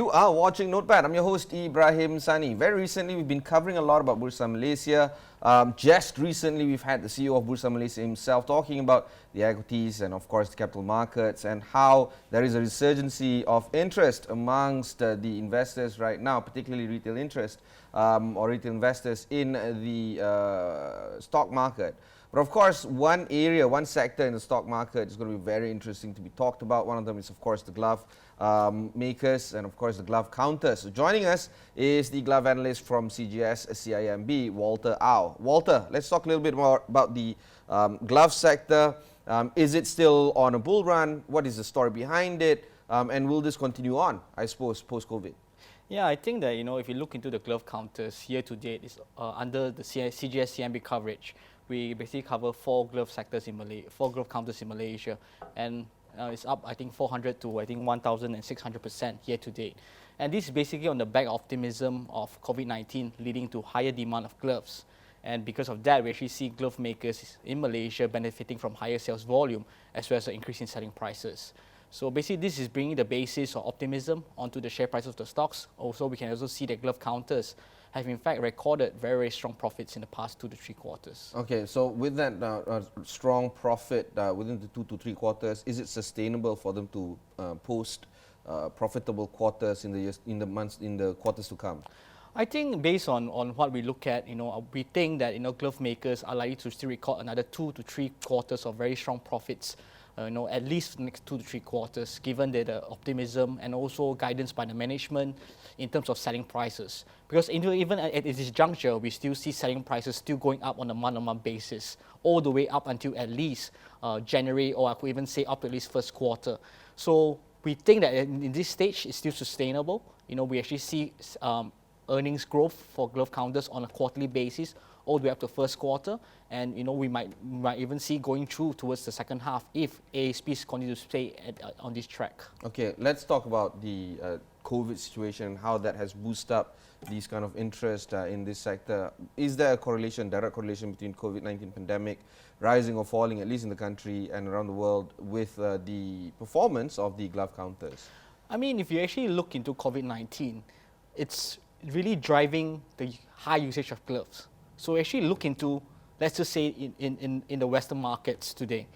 You are watching Notepad. I'm your host, Ibrahim Sani. Very recently, we've been covering a lot about Bursa Malaysia. Just recently, we've had the CEO of Bursa Malaysia himself talking about the equities and, of course, the capital markets and how there is a resurgency of interest amongst the investors right now, particularly retail interest or retail investors in the stock market. But of course, one area, one sector in the stock market is going to be very interesting to be talked about. One of them is, of course, the glove makers and, of course, the glove counters. So joining us is the glove analyst from CGS CIMB, Walter Au. Walter, let's talk a little bit more about the glove sector. Is it still on a bull run? What is the story behind it? And will this continue on, I suppose, post-COVID? Yeah, I think that, if you look into the glove counters year to date, it's under the CGS CIMB coverage. We basically cover four glove counters in Malaysia, and it's up, I think, 400 to 1,600% year to date. And this is basically on the back of optimism of COVID-19 leading to higher demand of gloves. And because of that, we actually see glove makers in Malaysia benefiting from higher sales volume as well as an increase in selling prices. So basically, this is bringing the basis of optimism onto the share price of the stocks. Also, we can also see that glove counters have in fact recorded very, very strong profits in the past 2 to 3 quarters. Okay, so with that strong profit within the 2 to 3 quarters, is it sustainable for them to post profitable quarters in the quarters to come? I think based on what we look at, we think that glove makers are likely to still record another 2 to 3 quarters of very strong profits. At least the next 2 to 3 quarters, given the optimism and also guidance by the management in terms of selling prices. Because even at this juncture, we still see selling prices still going up on a month-on-month basis, all the way up until at least January, or I could even say up to at least first quarter. So we think that in this stage, it's still sustainable. We actually see earnings growth for glove counters on a quarterly basis, all the way up to first quarter, and we might even see going through towards the second half if ASPs continue to stay on this track. Okay, let's talk about the COVID situation and how that has boosted up these kind of interest in this sector. Is there a direct correlation between COVID-19 pandemic rising or falling, at least in the country and around the world, with the performance of the glove counters? I mean, if you actually look into COVID-19, it's really driving the high usage of gloves. So actually look into, let's just say in the Western markets today,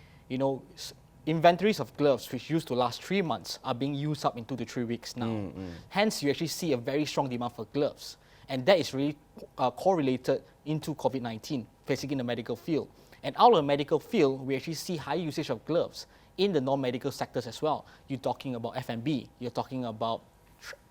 inventories of gloves which used to last 3 months are being used up in 2 to 3 weeks now. Hence, you actually see a very strong demand for gloves. And that is really correlated into COVID-19, basically in the medical field. And out of the medical field, we actually see high usage of gloves in the non-medical sectors as well. You're talking about F&B, you're talking about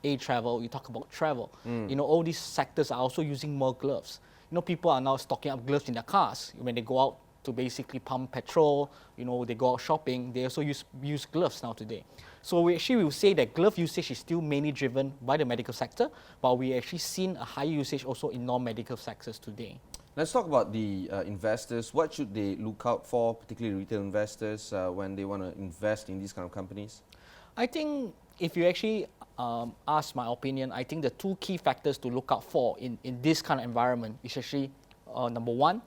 air travel, you talk about travel. All these sectors are also using more gloves. People are now stocking up gloves in their cars when they go out to basically pump petrol. They go out shopping. They also use gloves now today. So we actually will say that glove usage is still mainly driven by the medical sector, but we actually seen a high usage also in non-medical sectors today. Let's talk about the investors. What should they look out for, particularly retail investors, when they want to invest in these kind of companies? I think if you actually ask my opinion, I think the 2 key factors to look out for in this kind of environment is actually number 1,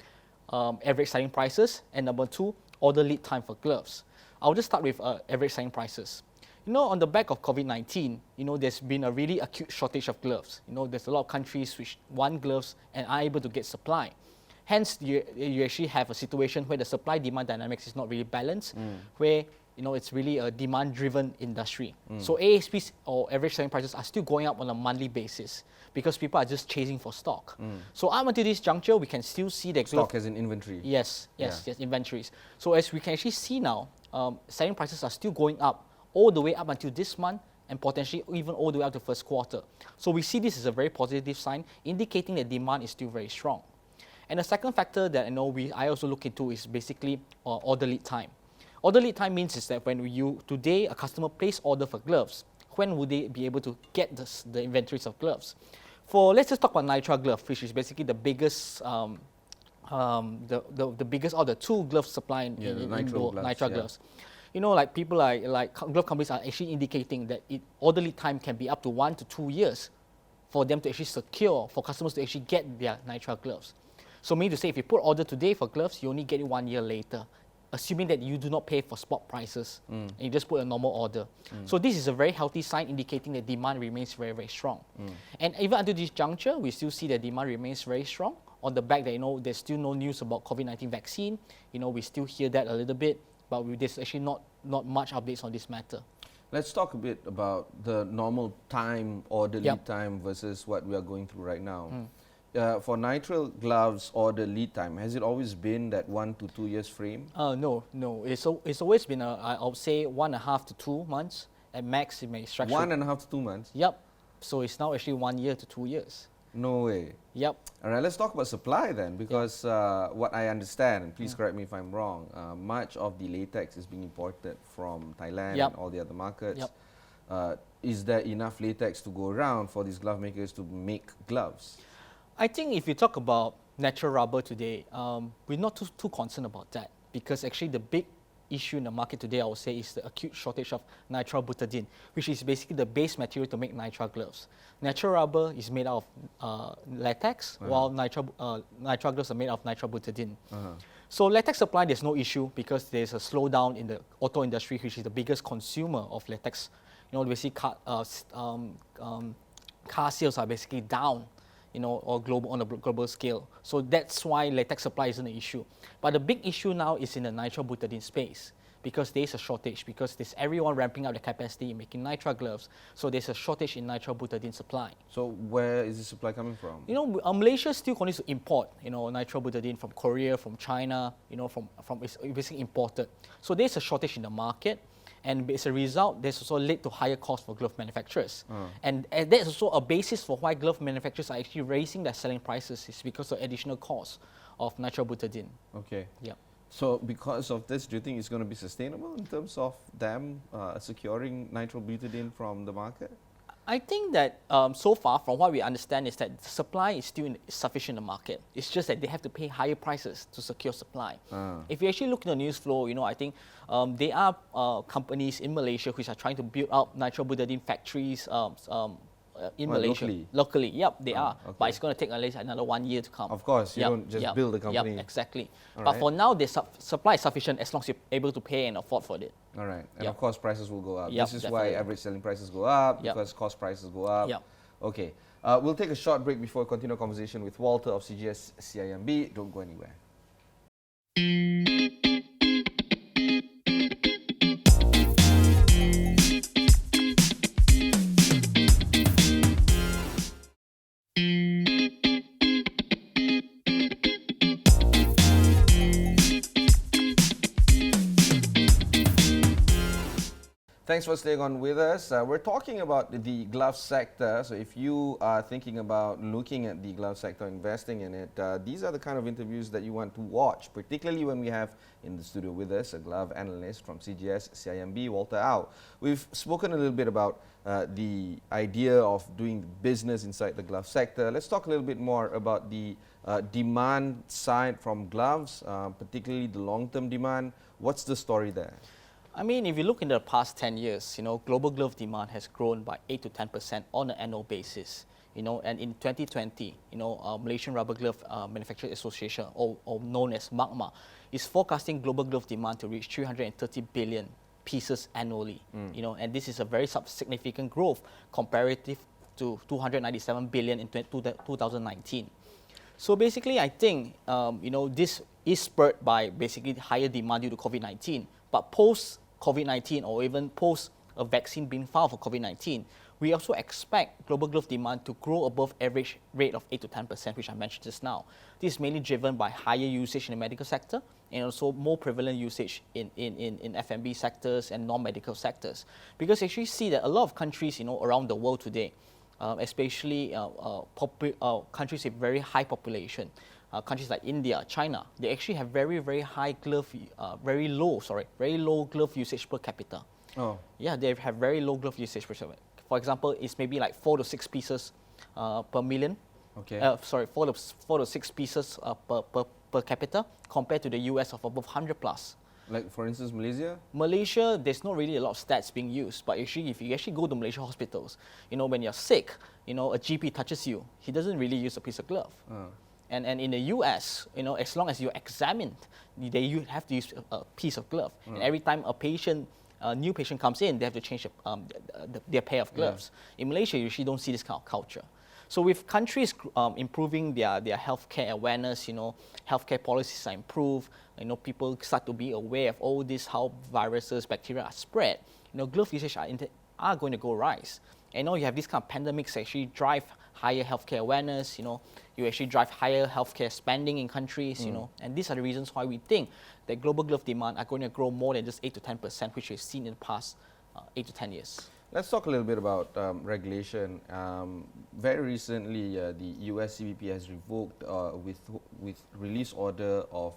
average selling prices, and number 2, order lead time for gloves. I'll just start with average selling prices. On the back of COVID-19, there's been a really acute shortage of gloves. There's a lot of countries which want gloves and are able to get supply. Hence, you actually have a situation where the supply-demand dynamics is not really balanced, where it's really a demand-driven industry. So ASPs or average selling prices are still going up on a monthly basis because people are just chasing for stock. So up until this juncture, we can still see that stock as in inventory. Yes, inventories. So as we can actually see now, selling prices are still going up all the way up until this month and potentially even all the way up to first quarter. So we see this as a very positive sign, indicating that demand is still very strong. And the second factor that I also look into is basically order lead time. Order lead time means is that when today a customer place order for gloves, when would they be able to get the inventories of gloves? Let's just talk about nitrile glove, which is basically the biggest, the biggest of the 2 glove supply in nitrile gloves. People like glove companies are actually indicating that order lead time can be up to 1 to 2 years for them to actually secure, for customers to actually get their nitrile gloves. So meaning to say, if you put order today for gloves, you only get it 1 year later. assuming that you do not pay for spot prices, and you just put a normal order. So this is a very healthy sign indicating that demand remains very, very strong. And even until this juncture, we still see that demand remains very strong on the back that, you know, there's still no news about COVID-19 vaccine. You know, we still hear that a little bit, but there's actually not much updates on this matter. Let's talk a bit about the normal time or the Yep. lead time versus what we are going through right now. For nitrile gloves or the lead time, has it always been that 1 to 2 years frame? No. It's always been, I would say, 1.5 to 2 months. At max, it may stretch. 1.5 to 2 months? Yep. So it's now actually 1 year to 2 years. No way. Yep. All right, let's talk about supply then, because what I understand, and please correct me if I'm wrong, much of the latex is being imported from Thailand Yep. and all the other markets. Yep. Is there enough latex to go around for these glove makers to make gloves? I think if you talk about natural rubber today, we're not too concerned about that, because actually the big issue in the market today, I would say, is the acute shortage of nitrobutadine, which is basically the base material to make nitrile gloves. Natural rubber is made out of latex, while nitrile gloves are made out of nitrobutadine. So latex supply, there's no issue because there's a slowdown in the auto industry, which is the biggest consumer of latex. You know, basically car sales are basically down, you know, or on a global scale. So that's why latex supply isn't an issue. But the big issue now is in the nitrobutadine space, because there's a shortage, because there's everyone ramping up the capacity in making nitrile gloves. So there's a shortage in nitrobutadine supply. So where is the supply coming from? You know, Malaysia still continues to import, you know, nitrobutadine from Korea, from China, you know, from it's basically imported. So there's a shortage in the market. And as a result, there's also led to higher costs for glove manufacturers. And that's also a basis for why glove manufacturers are actually raising their selling prices, is because of additional costs of nitrobutadine. Okay. Yeah. So because of this, do you think it's going to be sustainable in terms of them securing nitrobutadine from the market? I think that so far, from what we understand, is that the supply is still sufficient in the market. It's just that they have to pay higher prices to secure supply. If you actually look at the news flow, you know, I think there are companies in Malaysia which are trying to build out nitrobutadine factories in Malaysia. Locally, yep, they are. Okay. But it's going to take at least another 1 year to come. Of course, you don't just build a company. Yep, exactly. All But right. for now, the supply is sufficient as long as you're able to pay and afford for it. All right. And Yep. of course, prices will go up. Yep, This is definitely. why average selling prices go up, Yep. because cost prices go up. Yep. Okay. We'll take a short break before we continue our conversation with Walter of CGS CIMB. Don't go anywhere. Thanks for staying on with us. We're talking about the glove sector. So if you are thinking about looking at the glove sector, investing in it, these are the kind of interviews that you want to watch, particularly when we have in the studio with us a glove analyst from CGS CIMB, Walter Au. We've spoken a little bit about the idea of doing business inside the glove sector. Let's talk a little bit more about the demand side from gloves, particularly the long-term demand. What's the story there? I mean, if you look in the past 10 years, you know, global glove demand has grown by 8 to 10% on an annual basis. You know, and in 2020, you know, Malaysian Rubber Glove Manufacturers Association, or known as MAGMA, is forecasting global glove demand to reach 330 billion pieces annually. You know, and this is a very significant growth comparative to 297 billion in 2019. So basically, I think, you know, this is spurred by basically higher demand due to COVID-19. But post-COVID-19, or even post a vaccine being found for COVID-19, we also expect global glove demand to grow above average rate of 8 to 10%, which I mentioned just now. This is mainly driven by higher usage in the medical sector and also more prevalent usage in F&B sectors and non-medical sectors. Because you actually see that a lot of countries, you know, around the world today, especially countries with very high population, countries like India, China, they actually have very low glove usage per capita. Oh. Yeah, they have very low glove usage per capita. For example, it's maybe like 4 to 6 pieces per million. Okay. 4 to 6 pieces per capita, compared to the US of above 100 plus. Like, for instance, Malaysia? Malaysia, there's not really a lot of stats being used, but actually, if you actually go to Malaysian hospitals, you know, when you're sick, you know, a GP touches you, he doesn't really use a piece of glove. And in the US, as long as you're examined, you have to use a piece of glove. And every time a new patient comes in, they have to change their pair of gloves. In Malaysia, you usually don't see this kind of culture. So with countries improving their healthcare awareness, healthcare policies are improved, people start to be aware of all this, how viruses, bacteria are spread, glove usage are going to go rise. And you have these kind of pandemics actually drive higher healthcare awareness, you actually drive higher healthcare spending in countries, and these are the reasons why we think that global glove demand are going to grow more than just 8 to 10%, which we've seen in the past 8 to 10 years. Let's talk a little bit about regulation. Very recently, the US CBP has revoked with release order of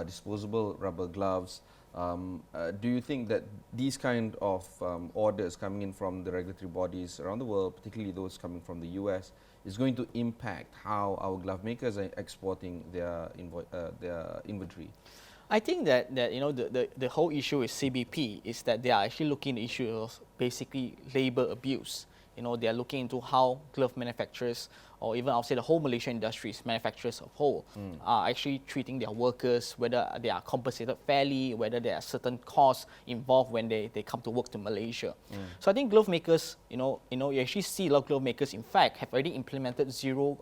disposable rubber gloves. Do you think that these kind of orders coming in from the regulatory bodies around the world, particularly those coming from the US, is going to impact how our glove makers are exporting their inventory? I think that the whole issue with CBP is that they are actually looking at the issue of basically labor abuse. They are looking into how glove manufacturers, or even I'll say the whole Malaysian industries, manufacturers of whole, are actually treating their workers, whether they are compensated fairly, whether there are certain costs involved when they come to work to Malaysia. So I think glove makers, you actually see a lot of glove makers, in fact, have already implemented zero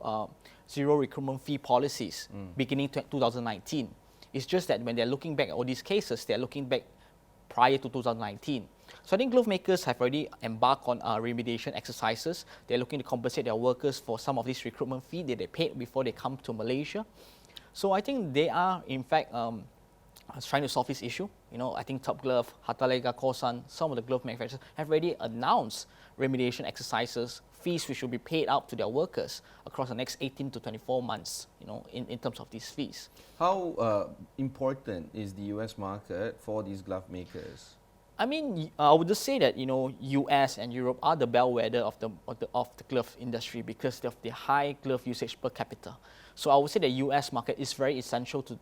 recruitment fee policies beginning 2019. It's just that when they're looking back at all these cases, they're looking back prior to 2019. So I think glove makers have already embarked on remediation exercises. They're looking to compensate their workers for some of this recruitment fee that they paid before they come to Malaysia. So I think they are, in fact, trying to solve this issue. I think Top Glove, Hatta Lega, Kosan, some of the glove manufacturers have already announced remediation exercises, fees which will be paid out to their workers across the next 18 to 24 months, in terms of these fees. How important is the US market for these glove makers? I mean, I would just say that US and Europe are the bellwether of the glove industry because of the high glove usage per capita. So I would say the US market is very essential to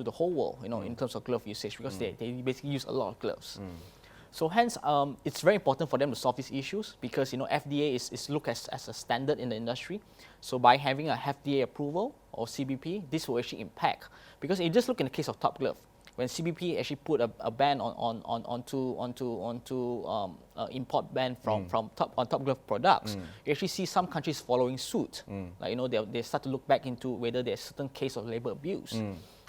the whole world, in terms of glove usage because they basically use a lot of gloves. So hence, it's very important for them to solve these issues because FDA is looked as a standard in the industry. So by having a FDA approval or CBP, this will actually impact because you just look in the case of Top Glove. When CBP actually put a ban onto import ban from Top Glove products, you actually see some countries following suit. Like they start to look back into whether there's a certain case of labor abuse.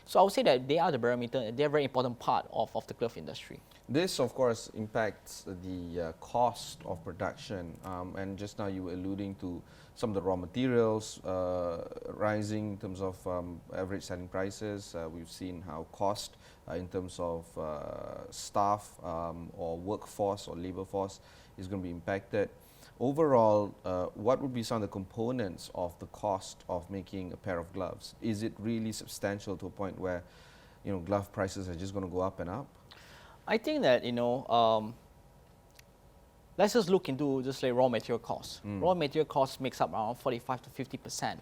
So I would say that they are the barometer. They're a very important part of the glove industry. This, of course, impacts the cost of production. And just now you were alluding to some of the raw materials rising in terms of average selling prices. We've seen how cost in terms of staff or workforce or labor force is going to be impacted. Overall, what would be some of the components of the cost of making a pair of gloves? Is it really substantial to a point where glove prices are just going to go up and up? I think that let's just look into just like raw material costs. Raw material costs makes up around 45 to 50%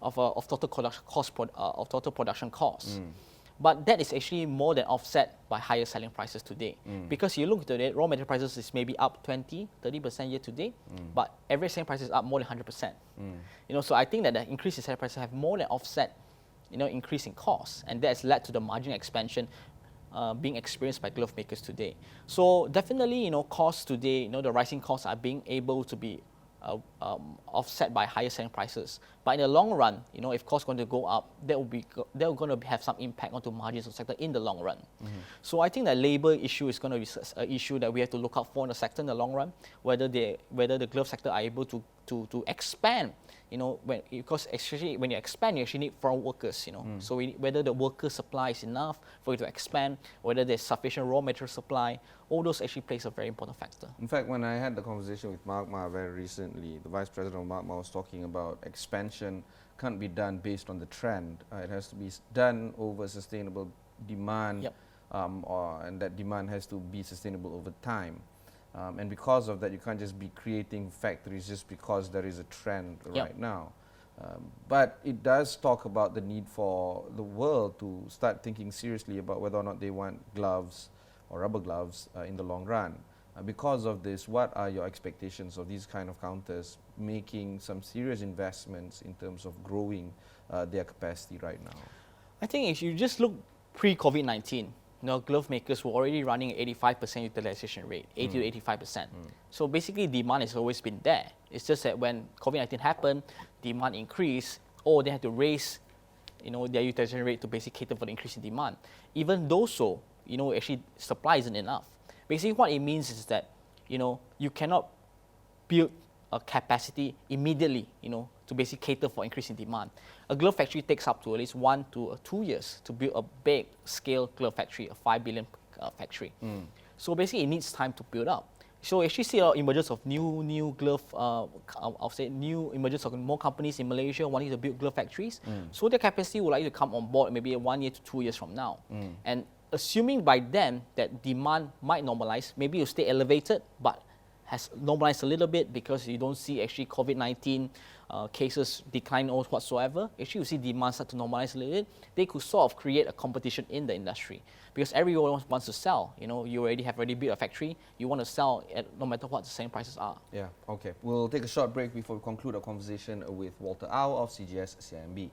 of total production cost total production costs. But that is actually more than offset by higher selling prices today. Because you look at it, raw material prices is maybe up 20, 30% year to date, but average selling price is up more than 100%. So I think that the increase in selling prices have more than offset, increase in costs, and that has led to the margin expansion being experienced by glove makers today. So definitely, costs today, the rising costs are being able to be offset by higher selling prices. But in the long run, if costs are going to go up, they're going to have some impact onto margins of the sector in the long run. So I think that labor issue is going to be an issue that we have to look out for in the sector in the long run, whether the glove sector are able to expand. Because especially when you expand, you actually need foreign workers. So whether the worker supply is enough for you to expand, whether there's sufficient raw material supply, all those actually plays a very important factor. In fact, when I had the conversation with Magma very recently, the Vice President of Magma was talking about expansion can't be done based on the trend. It has to be done over sustainable demand, and that demand has to be sustainable over time. And because of that, you can't just be creating factories just because there is a trend right now. But it does talk about the need for the world to start thinking seriously about whether or not they want gloves or rubber gloves in the long run. Because of this, what are your expectations of these kind of counters making some serious investments in terms of growing their capacity right now? I think if you just look pre-COVID-19, glove makers were already running at 85% utilization rate, 80 to 85%. So basically, demand has always been there. It's just that when COVID-19 happened, demand increased, or they had to raise, their utilization rate to basically cater for the increase in demand. Even though so, actually supply isn't enough. Basically, what it means is that, you cannot build a capacity immediately, to basically cater for increasing demand. A glove factory takes up to at least 1 to 2 years to build a big scale glove factory, a 5 billion factory. So basically it needs time to build up. So actually see a emergence of new glove, I'll say new emergence of more companies in Malaysia wanting to build glove factories. So their capacity will likely to come on board maybe 1 year to 2 years from now. And assuming by then that demand might normalize, maybe it'll stay elevated, but has normalized a little bit because you don't see actually COVID-19 cases decline or whatsoever. Actually, you see demand start to normalize a little bit. They could sort of create a competition in the industry because everyone wants to sell. You already built a factory. You want to sell at no matter what the selling prices are. Yeah, okay. We'll take a short break before we conclude our conversation with Walter Au of CGS CIMB.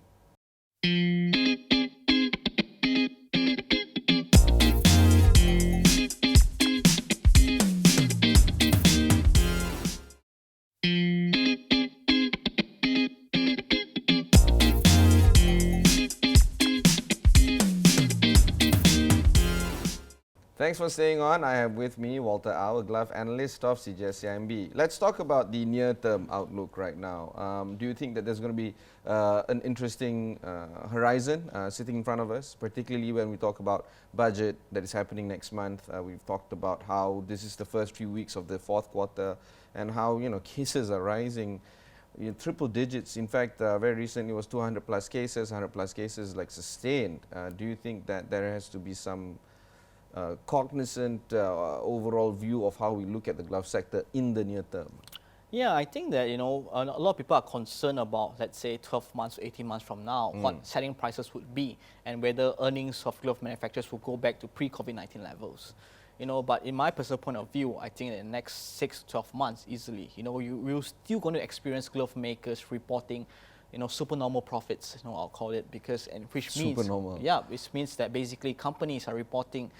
Thanks for staying on. I have with me Walter Au, a glove analyst of CGS CIMB. Let's talk about the near-term outlook right now. Do you think that there's going to be an interesting horizon sitting in front of us, particularly when we talk about budget that is happening next month? We've talked about how this is the first few weeks of the fourth quarter and how cases are rising triple digits. In fact, very recently it was 200 plus cases, 100 plus cases like sustained. Do you think that there has to be some cognizant overall view of how we look at the glove sector in the near term? Yeah, I think that, a lot of people are concerned about, let's say, 12 months or 18 months from now, what selling prices would be and whether earnings of glove manufacturers will go back to pre-COVID-19 levels. But in my personal point of view, I think in the next 6 to 12 months easily, we're still going to experience glove makers reporting supernormal profits, I'll call it, which means that basically companies are reporting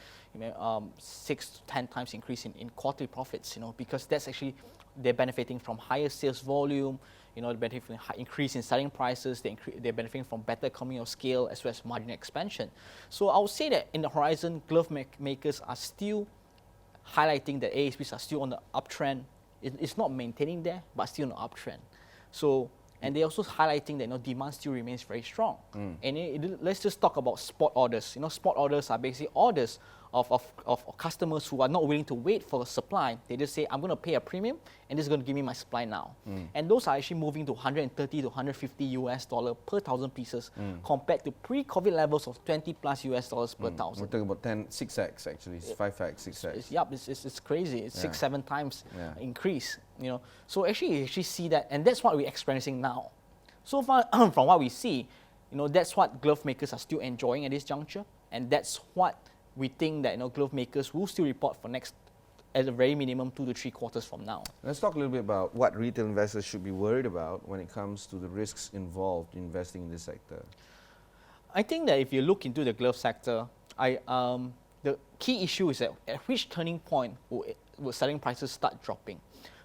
6 to 10 times increase in quarterly profits, because that's actually, they're benefiting from higher sales volume, they're benefiting from increase in selling prices, they're benefiting from better economy of scale as well as margin expansion. So I would say that in the horizon, glove makers are still highlighting that ASPs are still on the uptrend. It's not maintaining there, but still on the uptrend. So, and they're also highlighting that demand still remains very strong. And let's just talk about spot orders. Spot orders are basically orders of customers who are not willing to wait for a supply. They just say, I'm going to pay a premium and this is going to give me my supply now. And those are actually moving to 130 to 150 US dollar per 1,000 pieces compared to pre-COVID levels of 20 plus US dollars per 1,000. We're talking about 6x actually, it's 5x, 6x. It's crazy. It's 6, 7 times increase. So actually you see that, and that's what we're experiencing now. So far, from what we see, that's what glove makers are still enjoying at this juncture, and that's what we think that glove makers will still report for next, at the very minimum, 2 to 3 quarters from now. Let's talk a little bit about what retail investors should be worried about when it comes to the risks involved in investing in this sector. I think that if you look into the glove sector, the key issue is that at which turning point will selling prices start dropping.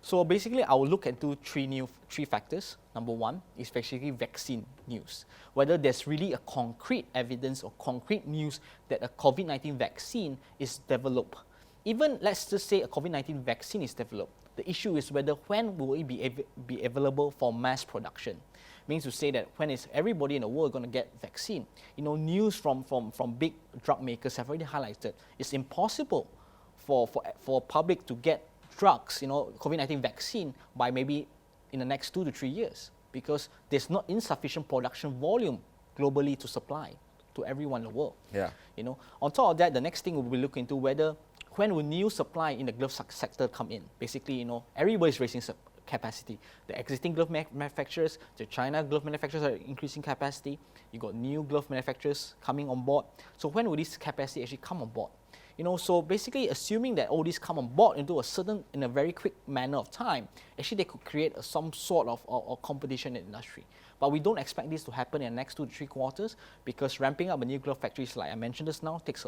So basically, I will look into three factors. Number one is basically vaccine news. Whether there's really a concrete evidence or concrete news that a COVID-19 vaccine is developed. Even let's just say a COVID-19 vaccine is developed. The issue is when will it be available for mass production. Means to say that when is everybody in the world going to get vaccine? News from big drug makers have already highlighted it's impossible for public to get drugs, COVID-19 vaccine by maybe in the next 2 to 3 years because there's not insufficient production volume globally to supply to everyone in the world. Yeah. On top of that, the next thing we'll be looking into when will new supply in the glove sector come in. Basically, everybody's raising capacity. The existing glove manufacturers, the China glove manufacturers are increasing capacity. You got new glove manufacturers coming on board. So when will this capacity actually come on board? So basically assuming that all these come on board in a very quick manner of time, actually they could create some sort of competition in the industry. But we don't expect this to happen in the next 2 to 3 quarters because ramping up a new glove factories, like I mentioned just now, takes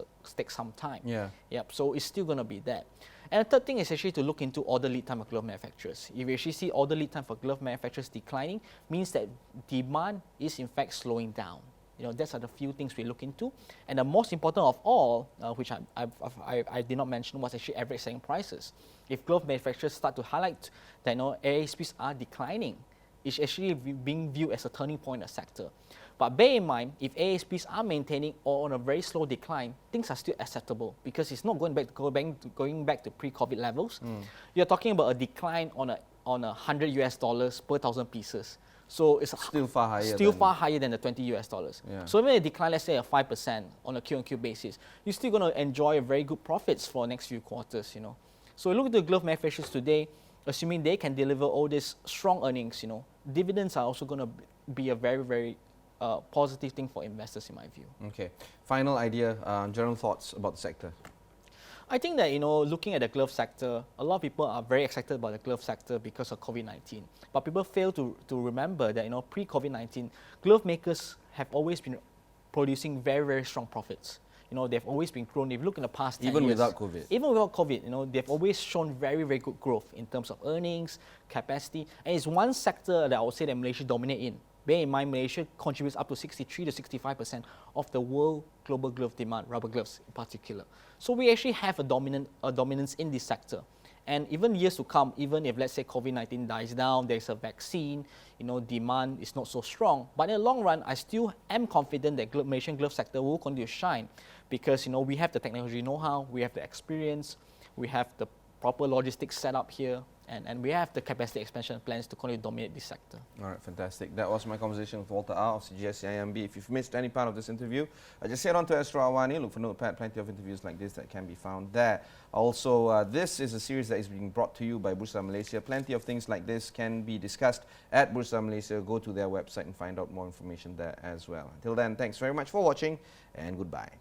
some time. Yeah. Yep. So it's still going to be there. And the third thing is actually to look into order lead time of glove manufacturers. If you actually see order lead time for glove manufacturers declining, means that demand is in fact slowing down. That's are the few things we look into. And the most important of all, which I did not mention, was actually average selling prices. If glove manufacturers start to highlight that ASPs are declining, it's actually being viewed as a turning point in the sector. But bear in mind, if ASPs are maintaining or on a very slow decline, things are still acceptable because it's not going back to pre-COVID levels. You're talking about a decline on a $100 per 1,000 pieces. So it's still far higher than the $20. Yeah. So even a decline, let's say a 5% on a Q-on-Q basis, you're still going to enjoy very good profits for the next few quarters. So look at the glove manufacturers today, assuming they can deliver all these strong earnings. Dividends are also going to be a very, very positive thing for investors, in my view. Okay. Final idea, general thoughts about the sector. I think that, looking at the glove sector, a lot of people are very excited about the glove sector because of COVID-19. But people fail to remember that, pre-COVID-19, glove makers have always been producing very, very strong profits. They've always been growing. If you look in the past 10 years. Even without COVID? Even without COVID, they've always shown very, very good growth in terms of earnings, capacity. And it's one sector that I would say that Malaysia dominate in. Bear in mind, Malaysia contributes up to 63 to 65% of the world global glove demand, rubber gloves in particular. So we actually have a dominance in this sector. And even years to come, even if, let's say, COVID-19 dies down, there's a vaccine, demand is not so strong. But in the long run, I still am confident that Malaysian glove sector will continue to shine because, we have the technology know-how, we have the experience, we have the proper logistics set up here, and we have the capacity expansion plans to continue to dominate this sector. All right, fantastic. That was my conversation with Walter Ah of CGS-CIMB. If you've missed any part of this interview, just head on to Astro AWANI, look for Notepad, plenty of interviews like this that can be found there. Also, this is a series that is being brought to you by Bursa Malaysia. Plenty of things like this can be discussed at Bursa Malaysia. Go to their website and find out more information there as well. Until then, thanks very much for watching and goodbye.